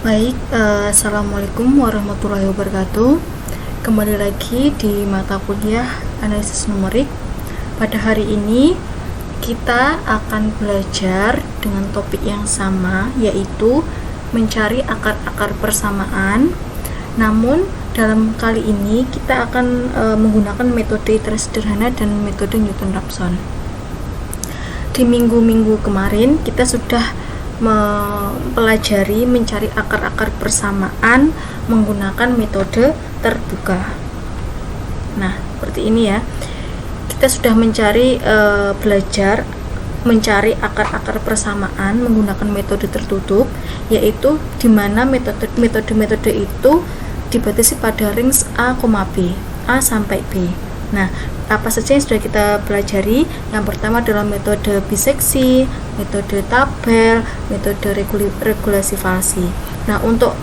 Baik, Assalamualaikum warahmatullahi wabarakatuh. Kembali lagi di mata kuliah analisis numerik. Pada hari ini kita akan belajar dengan topik yang sama, yaitu mencari akar-akar persamaan. Namun dalam kali ini kita akan menggunakan metode iterasi sederhana dan metode Newton-Raphson. Di minggu-minggu kemarin kita sudah mempelajari mencari akar-akar persamaan menggunakan metode terbuka. Nah, seperti ini ya. Kita sudah belajar mencari akar-akar persamaan menggunakan metode tertutup, yaitu di mana metode itu dibatasi pada range A, B, A sampai B. Nah, apa saja yang sudah kita pelajari? Yang pertama adalah metode biseksi, metode tabel, metode regulasi falsi. Nah, untuk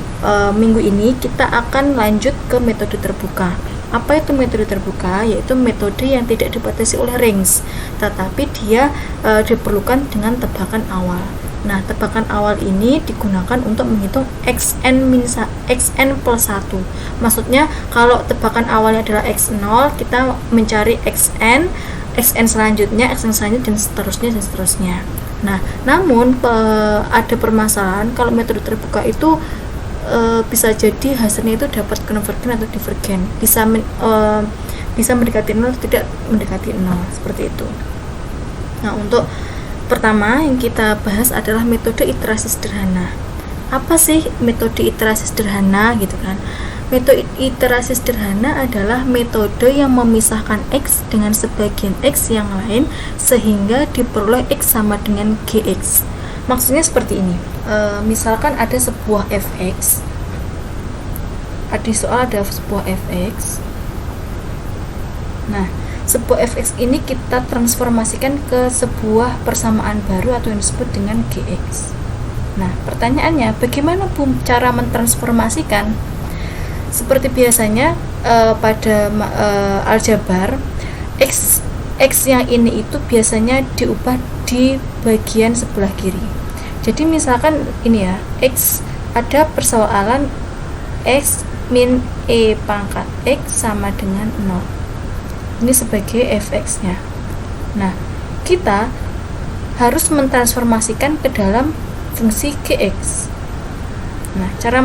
minggu ini kita akan lanjut ke metode terbuka. Apa itu metode terbuka? Yaitu metode yang tidak dibatasi oleh range, tetapi dia diperlukan dengan tebakan awal. Nah, tebakan awal ini digunakan untuk menghitung xn plus 1. Maksudnya kalau tebakan awalnya adalah x0, kita mencari xn selanjutnya, dan seterusnya. Nah, namun ada permasalahan kalau metode terbuka itu bisa jadi hasilnya itu dapat konvergen atau divergen, bisa mendekati 0 atau tidak mendekati 0, seperti itu. Nah, untuk pertama yang kita bahas adalah metode iterasi sederhana. Apa sih metode iterasi sederhana gitu kan? Metode iterasi sederhana adalah metode yang memisahkan x dengan sebagian x yang lain sehingga diperoleh x sama dengan gx. Maksudnya seperti ini. Misalkan ada sebuah fx. Di soal ada sebuah fx. Nah, sebuah fx ini kita transformasikan ke sebuah persamaan baru atau yang disebut dengan gx. Nah, pertanyaannya bagaimana cara mentransformasikan? Seperti biasanya pada aljabar, x yang ini itu biasanya diubah di bagian sebelah kiri. Jadi misalkan ini ya, x ada persoalan x min e pangkat x sama dengan 0. Ini sebagai fx-nya. Nah, kita harus mentransformasikan ke dalam fungsi gx. Nah, cara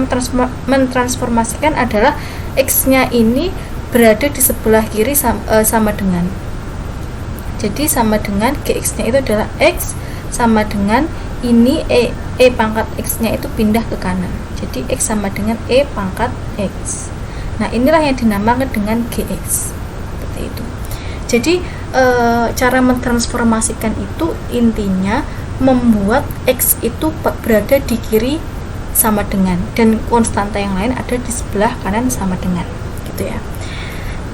mentransformasikan adalah x-nya ini berada di sebelah kiri sama dengan. Jadi sama dengan gx-nya itu adalah x sama dengan ini e pangkat x-nya itu pindah ke kanan. Jadi x sama dengan e pangkat x. Nah, inilah yang dinamakan dengan gx. Itu. Jadi cara mentransformasikan itu intinya membuat x itu berada di kiri sama dengan dan konstanta yang lain ada di sebelah kanan sama dengan, gitu ya.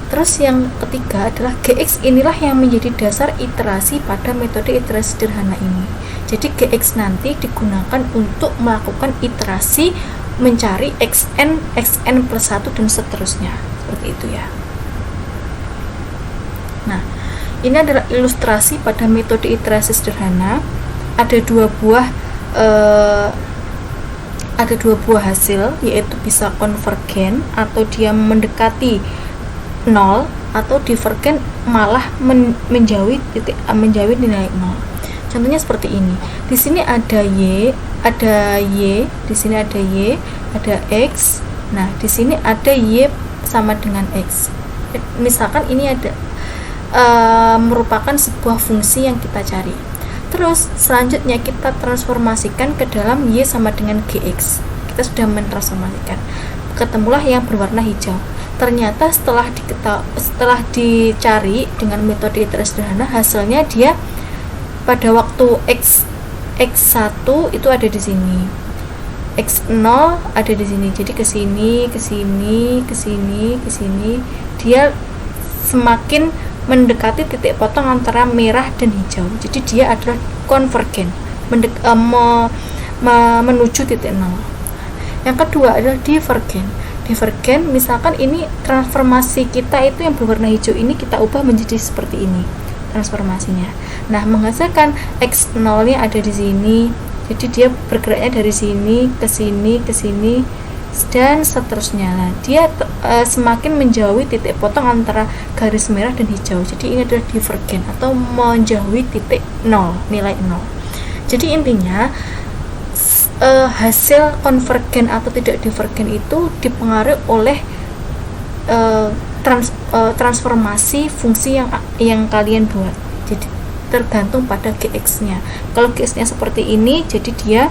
Terus yang ketiga adalah gx, inilah yang menjadi dasar iterasi pada metode iterasi sederhana ini. Jadi gx nanti digunakan untuk melakukan iterasi mencari xn plus 1 dan seterusnya, seperti itu ya. Nah, ini adalah ilustrasi pada metode iterasi sederhana. Ada dua buah hasil, yaitu bisa konvergen atau dia mendekati 0 atau divergen malah menjauhi nilai 0. Contohnya seperti ini. Di sini ada y, di sini ada y, ada x. Nah, di sini ada y sama dengan x. Misalkan ini ada merupakan sebuah fungsi yang kita cari. Terus selanjutnya kita transformasikan ke dalam y sama dengan gx. Kita sudah mentransformasikan. Ketemulah yang berwarna hijau. Ternyata setelah dicari dengan metode iterasi sederhana, hasilnya dia pada waktu x1 itu ada di sini. X0 ada di sini. Jadi ke sini, dia semakin mendekati titik potong antara merah dan hijau. Jadi dia adalah konvergen, menuju titik 0. Yang kedua adalah divergen. Misalkan ini transformasi kita itu yang berwarna hijau ini kita ubah menjadi seperti ini transformasinya. Nah, menghasilkan x0-nya ada di sini, Jadi dia bergeraknya dari sini ke sini ke sini dan seterusnya. Nah, dia semakin menjauhi titik potong antara garis merah dan hijau. Jadi ini adalah divergen atau menjauhi titik 0, nilai 0. Jadi intinya hasil konvergen atau tidak divergen itu dipengaruhi oleh transformasi fungsi yang kalian buat. Jadi tergantung pada Gx-nya. Kalau Gx-nya seperti ini, jadi dia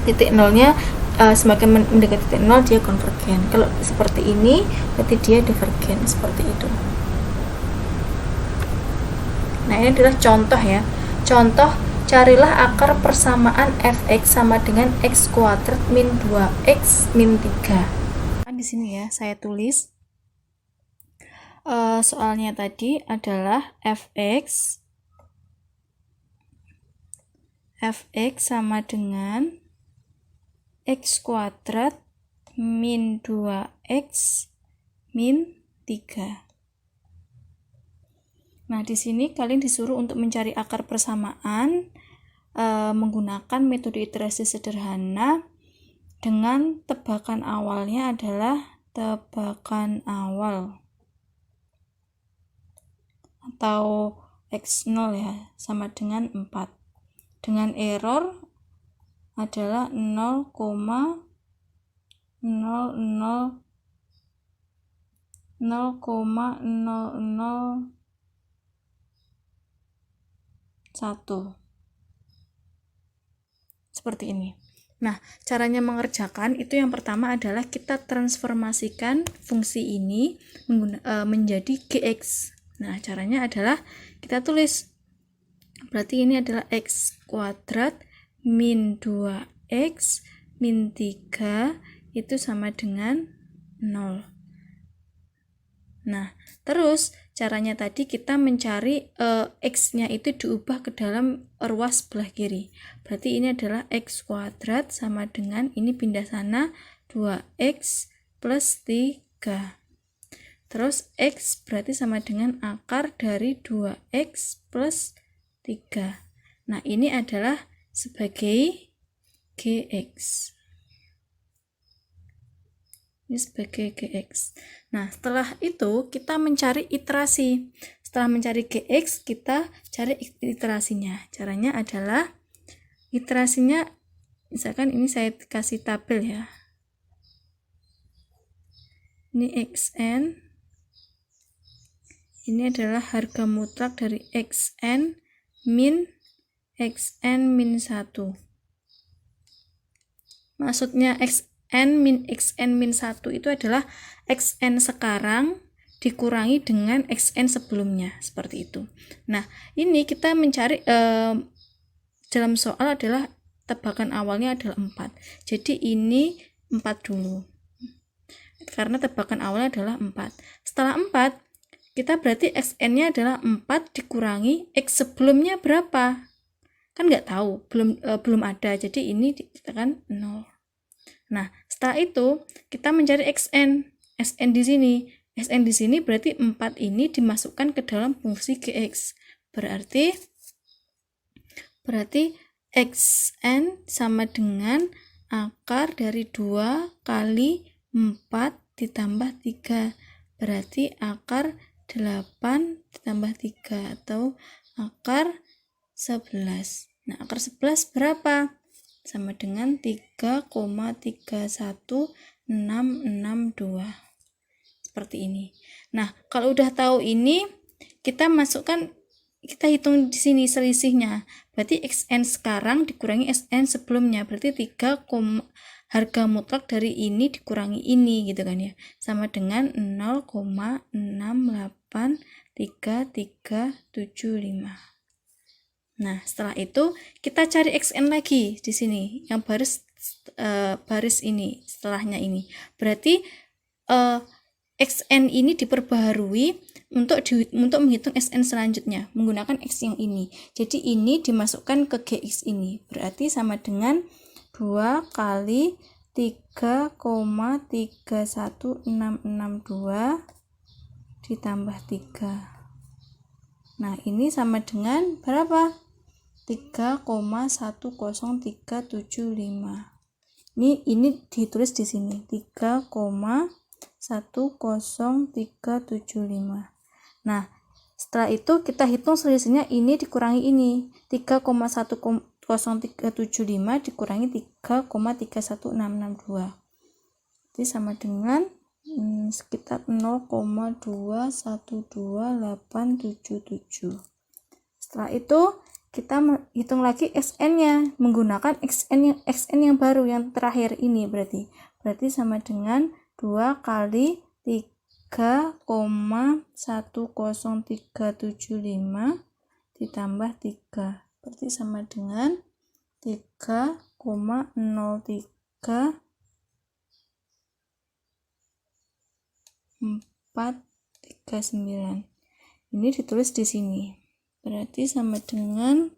titik nolnya semakin mendekati titik nol dia konvergen. Kalau seperti ini, berarti dia divergen, seperti itu. Nah, ini adalah contoh ya. Contoh, carilah akar persamaan fx sama dengan x kuadrat min 2x min 3. Di sini ya, saya tulis soalnya tadi adalah fx sama dengan x kuadrat min 2x min 3. Nah, di sini kalian disuruh untuk mencari akar persamaan menggunakan metode iterasi sederhana dengan tebakan awalnya adalah tebakan awal atau x0 ya, sama dengan 4. Dengan error adalah 0,0001. Seperti ini. Nah, caranya mengerjakan itu yang pertama adalah kita transformasikan fungsi ini menjadi Gx. Nah, caranya adalah kita tulis, berarti ini adalah x kuadrat min 2x min 3 itu sama dengan 0. Nah, terus caranya tadi kita mencari x-nya itu diubah ke dalam ruas sebelah kiri. Berarti ini adalah x kuadrat sama dengan, ini pindah sana, 2x plus 3. Terus x berarti sama dengan akar dari 2x plus 3. Nah, ini adalah sebagai Gx. Ini sebagai Gx. Nah, setelah itu kita mencari iterasi. Setelah mencari Gx, kita cari iterasinya. Caranya adalah iterasinya, misalkan ini saya kasih tabel ya. Ini xn. Ini adalah harga mutlak dari xn min 1. Maksudnya xn min 1 itu adalah xn sekarang dikurangi dengan xn sebelumnya, seperti itu. Nah, ini kita mencari dalam soal adalah tebakan awalnya adalah 4. Jadi ini 4 dulu. Karena tebakan awalnya adalah 4. Setelah 4, kita berarti xn-nya adalah 4 dikurangi x sebelumnya berapa? Kan nggak tahu, belum ada. Jadi ini dikatakan 0. Nah, setelah itu kita mencari xn. Xn di sini. Xn di sini berarti 4 ini dimasukkan ke dalam fungsi Gx. Berarti xn sama dengan akar dari 2 kali 4 ditambah 3. Berarti akar 8 ditambah 3 atau akar 11. Nah, akar 11 berapa? Sama dengan 3,31662. Seperti ini. Nah, kalau udah tahu ini, kita masukkan, kita hitung di sini selisihnya. Berarti xn sekarang dikurangi xn sebelumnya. Berarti 3, harga mutlak dari ini dikurangi ini, gitu kan ya, sama dengan 0,683375. Nah, setelah itu kita cari xn lagi di sini, yang baris ini setelahnya ini. Berarti xn ini diperbaharui untuk menghitung xn selanjutnya menggunakan x yang ini. Jadi ini dimasukkan ke Gx ini. Berarti sama dengan 2 kali 3,31662 ditambah 3. Nah, ini sama dengan berapa? 3,10375. Ini ditulis di sini 3,10375. Nah, setelah itu kita hitung selisihnya, ini dikurangi ini 3,10375 dikurangi 3,31662. Jadi sama dengan sekitar 0,212877. Setelah itu kita hitung lagi XN-nya menggunakan XN yang baru yang terakhir ini, berarti sama dengan 2 kali 3,10375 ditambah 3, berarti sama dengan 3,03439. Ini ditulis di sini. Berarti sama dengan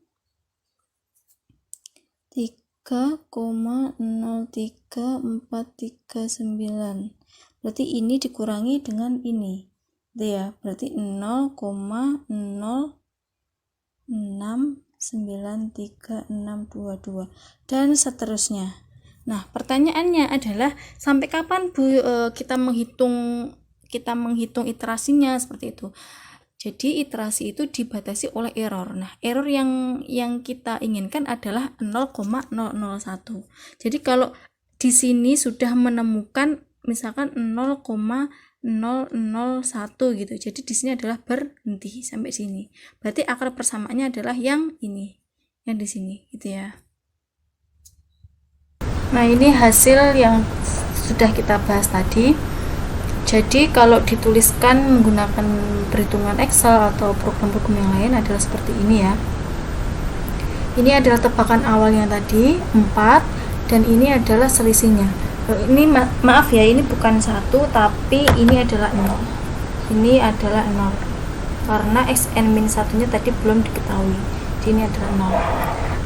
3,03439. Berarti ini dikurangi dengan ini. Itu ya, berarti 0,06936622 dan seterusnya. Nah, pertanyaannya adalah sampai kapan Bu kita menghitung iterasinya seperti itu. Jadi iterasi itu dibatasi oleh error. Nah, error yang kita inginkan adalah 0,001. Jadi kalau di sini sudah menemukan misalkan 0,001 gitu. Jadi di sini adalah berhenti sampai sini. Berarti akar persamaannya adalah yang ini, yang di sini gitu ya. Nah, ini hasil yang sudah kita bahas tadi. Jadi kalau dituliskan menggunakan perhitungan Excel atau program-program yang lain adalah seperti ini ya. Ini adalah tebakan awal yang tadi 4 dan ini adalah selisihnya. Ini maaf ya, ini bukan 1 tapi ini adalah 0. Ini adalah 0 karena XN-1-nya tadi belum diketahui. Jadi ini adalah 0.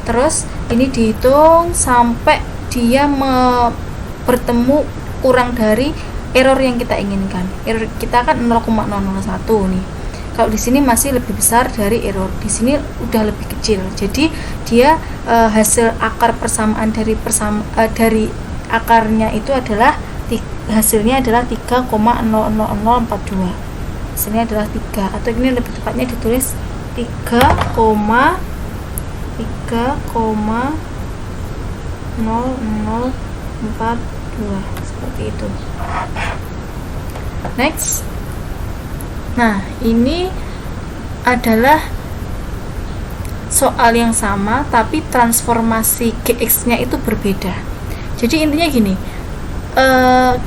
Terus ini dihitung sampai dia bertemu kurang dari error yang kita inginkan. Error kita kan 0,001 nih. Kalau di sini masih lebih besar dari error. Di sini udah lebih kecil. Jadi dia hasil akar persamaan dari akarnya itu adalah hasilnya adalah 3,00042. Hasilnya adalah 3 atau ini lebih tepatnya ditulis 3,0042 seperti itu. Next. Nah, ini adalah soal yang sama tapi transformasi GX-nya itu berbeda. Jadi intinya gini,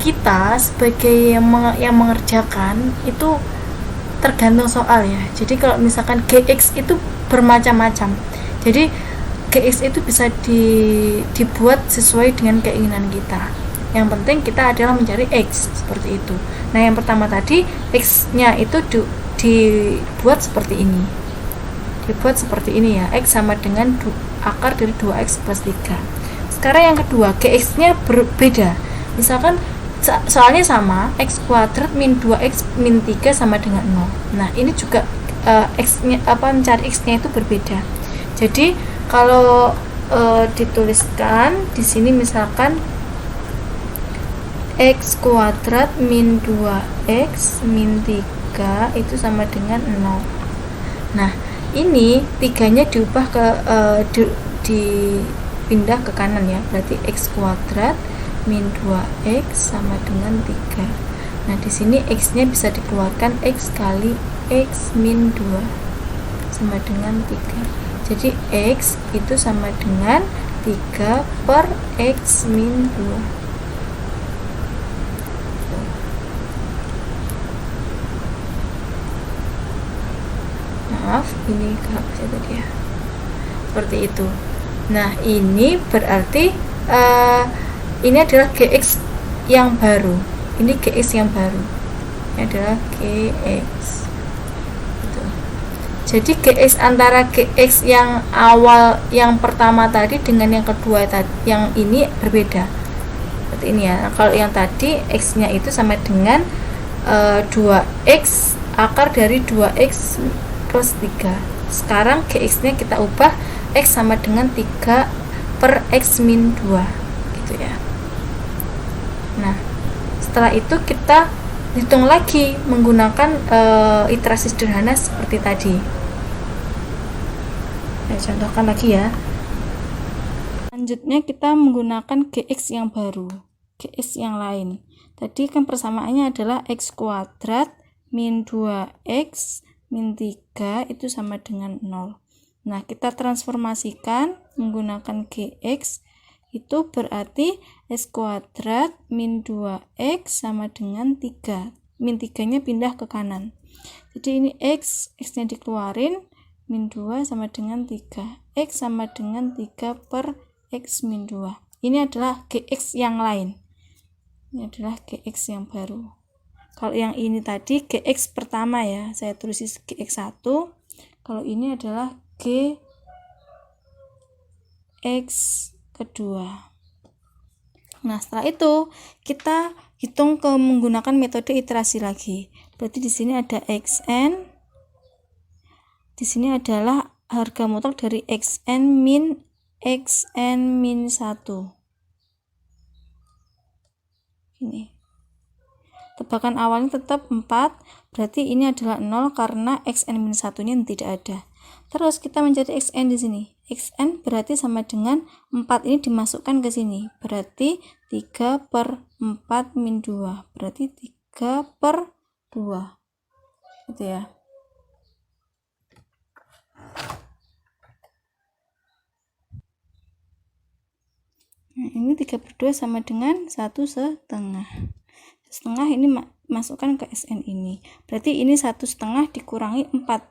kita sebagai yang mengerjakan itu tergantung soal ya. Jadi kalau misalkan GX itu bermacam-macam. Jadi GX itu bisa dibuat sesuai dengan keinginan kita. Yang penting kita adalah mencari X seperti itu. Nah, yang pertama tadi X-nya itu dibuat seperti ini. Dibuat seperti ini ya. X sama dengan akar dari 2X plus 3. Sekarang yang kedua, GX-nya berbeda. Misalkan soalnya sama, X kuadrat min 2X min 3 sama dengan 0. Nah, ini juga X-nya mencari X-nya itu berbeda. Jadi kalau dituliskan di sini misalkan X kuadrat min 2X min 3 itu sama dengan 0. Nah, ini 3-nya diubah ke dipindah ke kanan ya. Berarti X kuadrat min 2X sama dengan 3. Nah, di sini X-nya bisa dikeluarkan X kali X min 2 sama dengan 3. Jadi X itu sama dengan 3 per X min 2. Maaf, ini kehapusnya tadi ya. Seperti itu. Nah, ini berarti ini adalah GX yang baru. Ini GX yang baru. Ini adalah GX. Gitu. Jadi GX antara GX yang awal yang pertama tadi dengan yang kedua tadi, yang ini berbeda. Seperti ini ya. Kalau yang tadi X-nya itu sama dengan 2X akar dari 2X plus 3. Sekarang GX-nya kita ubah X sama dengan 3 per X min 2 gitu ya. Nah, setelah itu kita hitung lagi menggunakan iterasi sederhana seperti tadi. Saya contohkan lagi ya. Selanjutnya kita menggunakan GX yang baru, GX yang lain. Tadi kan persamaannya adalah X kuadrat min 2X min 3 itu sama dengan 0. Nah, kita transformasikan menggunakan GX, itu berarti X kuadrat min 2X sama dengan 3. Min 3-nya pindah ke kanan. Jadi ini X-nya dikeluarin, min 2 sama dengan 3. X sama dengan 3 per X min 2. Ini adalah GX yang lain. Ini adalah GX yang baru. Kalau yang ini tadi GX pertama ya, saya tulis GX1. Kalau ini adalah GX kedua. Nah, setelah itu kita hitung menggunakan metode iterasi lagi. Berarti di sini ada XN. Di sini adalah harga mutlak dari XN min 1. Ini. Tebakan awalnya tetap 4, berarti ini adalah 0 karena XN min 1-nya tidak ada. Terus kita mencari XN di sini. XN berarti sama dengan 4 ini dimasukkan ke sini. Berarti 3 per 4 min 2. Berarti 3 per 2. Gitu ya. Nah, ini 3 per 2 sama dengan 1/2. 1/2 ini masukkan ke SN ini. Berarti ini 1/2 dikurangi 4.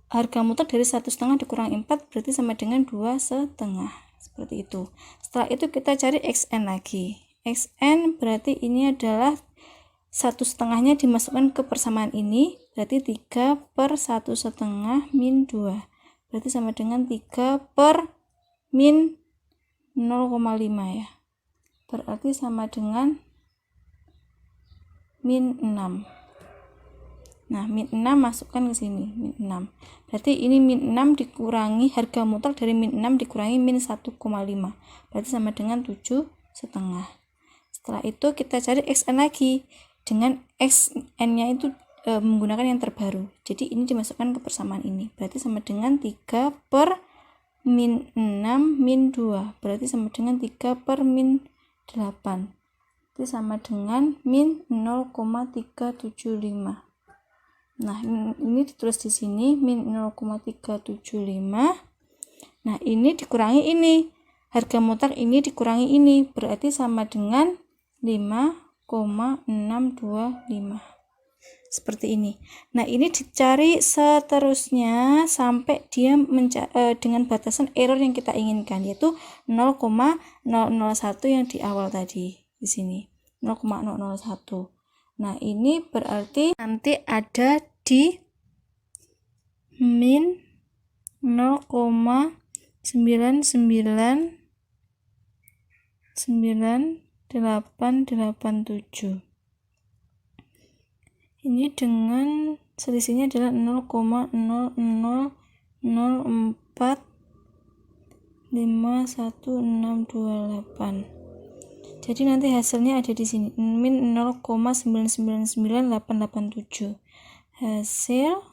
Harga mutlak dari 1/2 dikurangi 4 berarti sama dengan 2/2. Seperti itu. Setelah itu kita cari XN lagi. XN berarti ini adalah 1/2-nya dimasukkan ke persamaan ini. Berarti 3 per 1/2 min 2. Berarti sama dengan 3 per min 0,5 ya. Berarti sama dengan min 6. Nah, min 6 masukkan ke sini, min 6. Berarti ini min 6 dikurangi harga mutlak dari min 6 dikurangi min 1,5. Berarti sama dengan 7,5. Setelah itu kita cari XN lagi. Dengan XN-nya itu menggunakan yang terbaru. Jadi ini dimasukkan ke persamaan ini. Berarti sama dengan 3 per min 6 min 2. Berarti sama dengan 3 per min 8. Itu sama dengan min 0,375. Nah, ini ditulis di sini min 0,375. Nah, ini dikurangi ini. Harga mutlak ini dikurangi ini. Berarti sama dengan 5,625. Seperti ini. Nah, ini dicari seterusnya sampai dia dengan batasan error yang kita inginkan, yaitu 0,001 yang di awal tadi. Di sini 0,001. Nah, ini berarti nanti ada di min 0,9999887. Ini dengan selisihnya adalah 0,0045168. Jadi nanti hasilnya ada di sini min 0,9999887. Hasil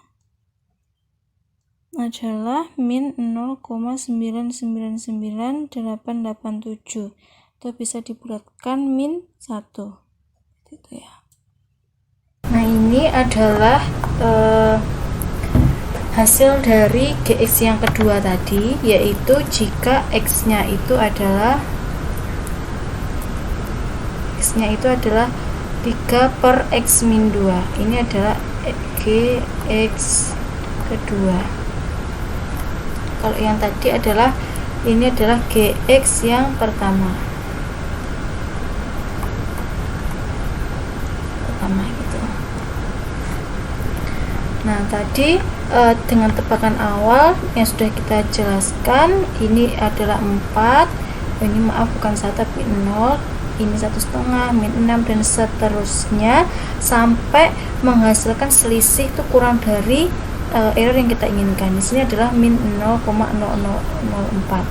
adalah min 0,9999887. Itu bisa dibulatkan min 1. Gitu ya. Nah, ini adalah hasil dari GX yang kedua tadi, yaitu jika X-nya itu adalah 3 per X min 2. Ini adalah GX kedua. Kalau yang tadi adalah GX yang pertama gitu. Nah, tadi dengan tebakan awal yang sudah kita jelaskan, ini adalah 4. Ini maaf bukan 1 tapi 0. Ini 1/2, min 6 dan seterusnya sampai menghasilkan selisih itu kurang dari error yang kita inginkan. Di sini adalah min 0,0004.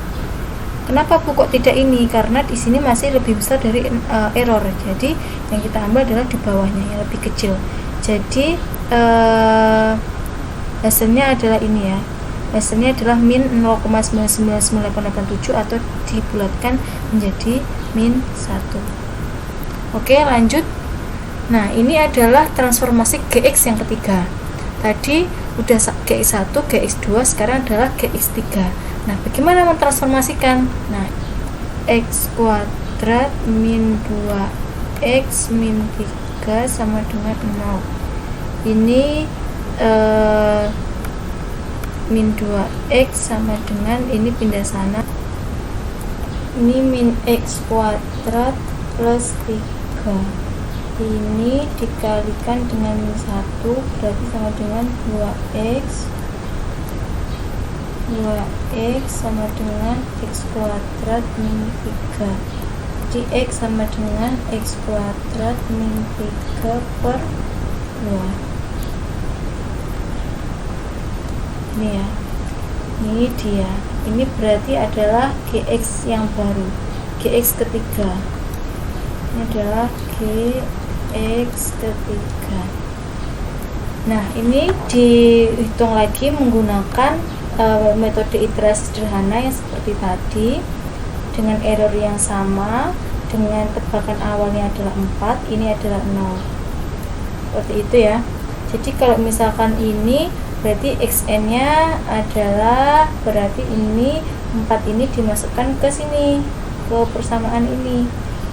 Kenapa Bu kok tidak ini? Karena di sini masih lebih besar dari error. Jadi yang kita ambil adalah di bawahnya yang lebih kecil. Jadi hasilnya adalah ini ya. Hasilnya adalah min 0,999887 atau dibulatkan menjadi min 1. Oke, lanjut. Nah, ini adalah transformasi GX yang ketiga. Tadi udah GX1, GX2, sekarang adalah GX3. Nah, bagaimana mentransformasikan? Nah, x kuadrat min 2x min 3 sama dengan 0. Ini min 2x sama dengan, ini pindah sana, ini min x kuadrat plus 3. Ini dikalikan dengan min 1 berarti sama dengan 2x sama dengan x kuadrat min 3. Jadi x sama dengan x kuadrat min 3 per 2. Ini ya, ini dia. Ini berarti adalah GX yang baru, GX ketiga. Ini adalah GX ketiga. Nah, ini dihitung lagi menggunakan metode iterasi sederhana yang seperti tadi, dengan error yang sama, dengan tebakan awalnya adalah 4, ini adalah 0. Seperti itu ya. Jadi kalau misalkan ini berarti xn nya adalah, berarti ini 4 ini dimasukkan ke sini, ke persamaan ini,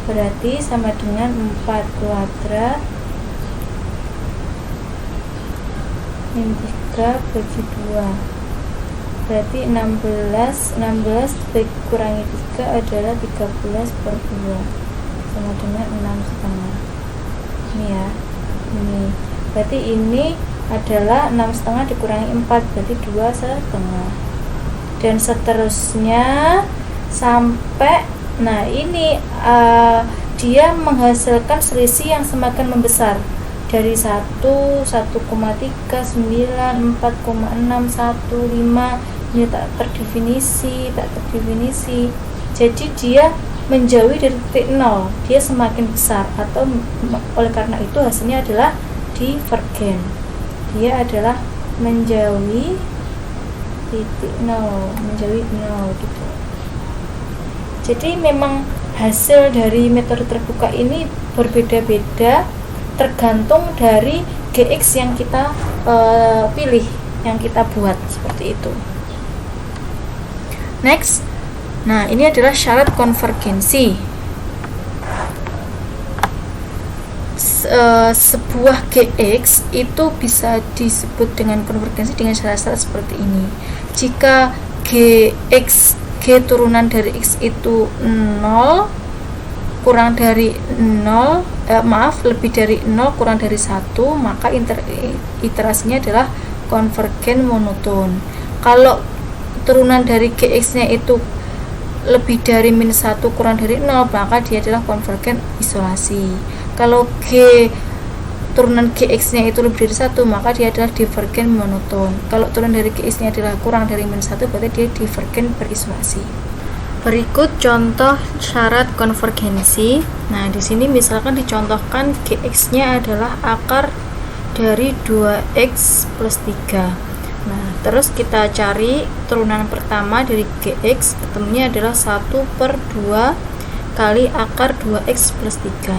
berarti sama dengan 4 kuadrat min 3 bagi 2. Berarti 16 dikurangi 3 adalah 13 per 2 sama dengan 6,5. Ini ya, ini berarti ini adalah 6,5 dikurangi 4 berarti 2,5, dan seterusnya sampai, nah ini dia menghasilkan selisih yang semakin membesar dari 1, 1,3, 9, 4,6, 1, 5. Ini tak terdefinisi. Jadi dia menjauhi dari titik 0, dia semakin besar, atau oleh karena itu hasilnya adalah divergen. Dia adalah menjauhi titik 0, menjauhi 0 gitu. Jadi memang hasil dari metode terbuka ini berbeda-beda tergantung dari GX yang kita pilih, yang kita buat, seperti itu. Next, nah ini adalah syarat konvergensi. Sebuah GX itu bisa disebut dengan konvergensi dengan syarat-syarat seperti ini. Jika G turunan dari X itu 0 kurang dari 0, lebih dari 0 kurang dari 1, maka iterasinya adalah konvergen monoton. Kalau turunan dari GX nya itu lebih dari min 1 kurang dari 0, maka dia adalah konvergen isolasi. Kalau turunan GX nya itu lebih dari 1, maka dia adalah divergen monoton. Kalau turunan dari GX nya adalah kurang dari min 1, berarti dia divergen berisolasi. Berikut contoh syarat konvergensi. Nah, di sini misalkan dicontohkan GX nya adalah akar dari 2x plus 3. Nah, terus kita cari turunan pertama dari GX, ketemunya adalah 1/2 kali akar 2x plus 3,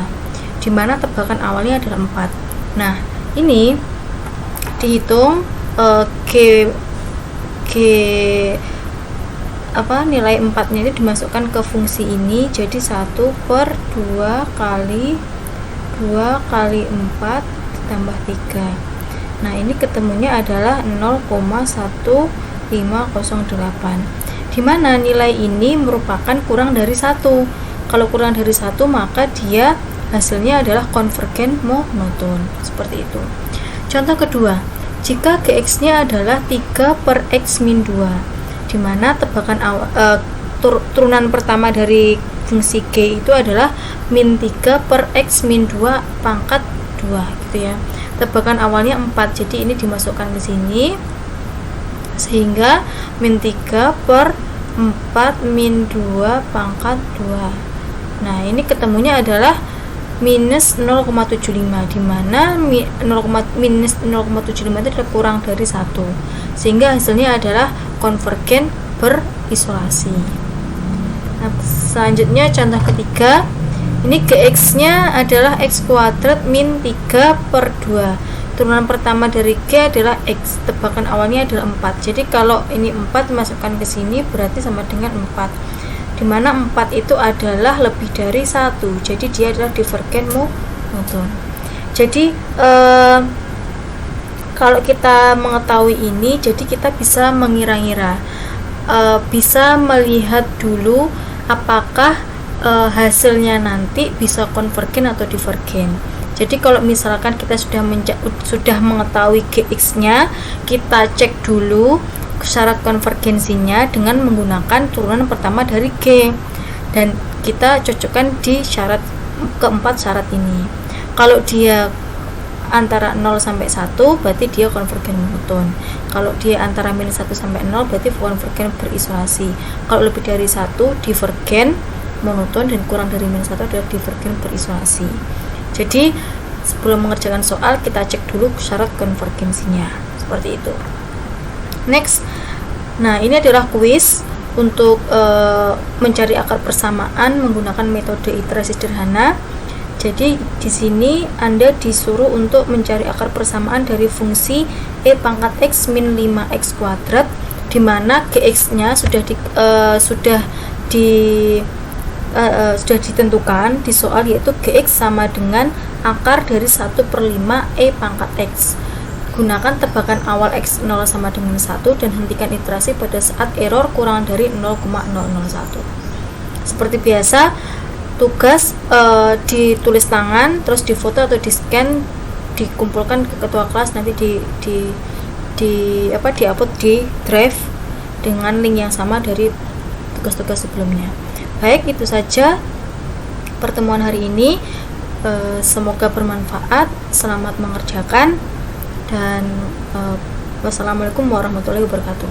dimana tebakan awalnya adalah 4. Nah, ini dihitung nilai 4 nya ini dimasukkan ke fungsi ini, jadi 1/2 kali 2 kali 4 ditambah 3. Nah, ini ketemunya adalah 0,1508, dimana nilai ini merupakan kurang dari 1. Kalau kurang dari 1, maka dia hasilnya adalah konvergen monoton, seperti itu. Contoh kedua, jika GX nya adalah 3/x min 2, dimana tebakan turunan pertama dari fungsi G itu adalah min 3/x min 2 pangkat 2 gitu ya. Tebakan awalnya 4, jadi ini dimasukkan ke sini, sehingga min 3 per 4 min 2 pangkat 2. Nah, ini ketemunya adalah minus 0,75, di mana minus 0,75 itu adalah kurang dari 1, sehingga hasilnya adalah konvergen berisolasi. Nah, selanjutnya contoh ketiga, ini Gx nya adalah x kuadrat min 3 per 2. Turunan pertama dari G adalah X, tebakan awalnya adalah 4. Jadi kalau ini 4 dimasukkan ke sini berarti sama dengan 4, dimana 4 itu adalah lebih dari 1, jadi dia adalah divergen monoton. Jadi kalau kita mengetahui ini, jadi kita bisa mengira-ngira, bisa melihat dulu apakah hasilnya nanti bisa konvergen atau divergen. Jadi kalau misalkan kita sudah mengetahui Gx nya, kita cek dulu syarat konvergensinya dengan menggunakan turunan pertama dari G, dan kita cocokkan di syarat keempat syarat ini. Kalau dia antara 0 sampai 1 berarti dia konvergen monoton. Kalau dia antara minus 1 sampai 0 berarti konvergen berisolasi. Kalau lebih dari 1 divergen monoton, dan kurang dari minus 1 adalah divergen berisolasi. Jadi sebelum mengerjakan soal kita cek dulu syarat konvergensinya, seperti itu. Next, nah ini adalah kuis untuk mencari akar persamaan menggunakan metode iterasi sederhana. Jadi di sini Anda disuruh untuk mencari akar persamaan dari fungsi e pangkat x min 5x kuadrat, di mana gx-nya sudah ditentukan di soal, yaitu Gx sama dengan akar dari 1 per 5 E pangkat X. Gunakan tebakan awal X0 sama dengan 1 dan hentikan iterasi pada saat error kurang dari 0,001. Seperti biasa, tugas ditulis tangan, terus difoto atau di scan, dikumpulkan ke ketua kelas, nanti di-upload di drive dengan link yang sama dari tugas-tugas sebelumnya. Baik, itu saja pertemuan hari ini. Semoga bermanfaat. Selamat mengerjakan, dan wassalamualaikum warahmatullahi wabarakatuh.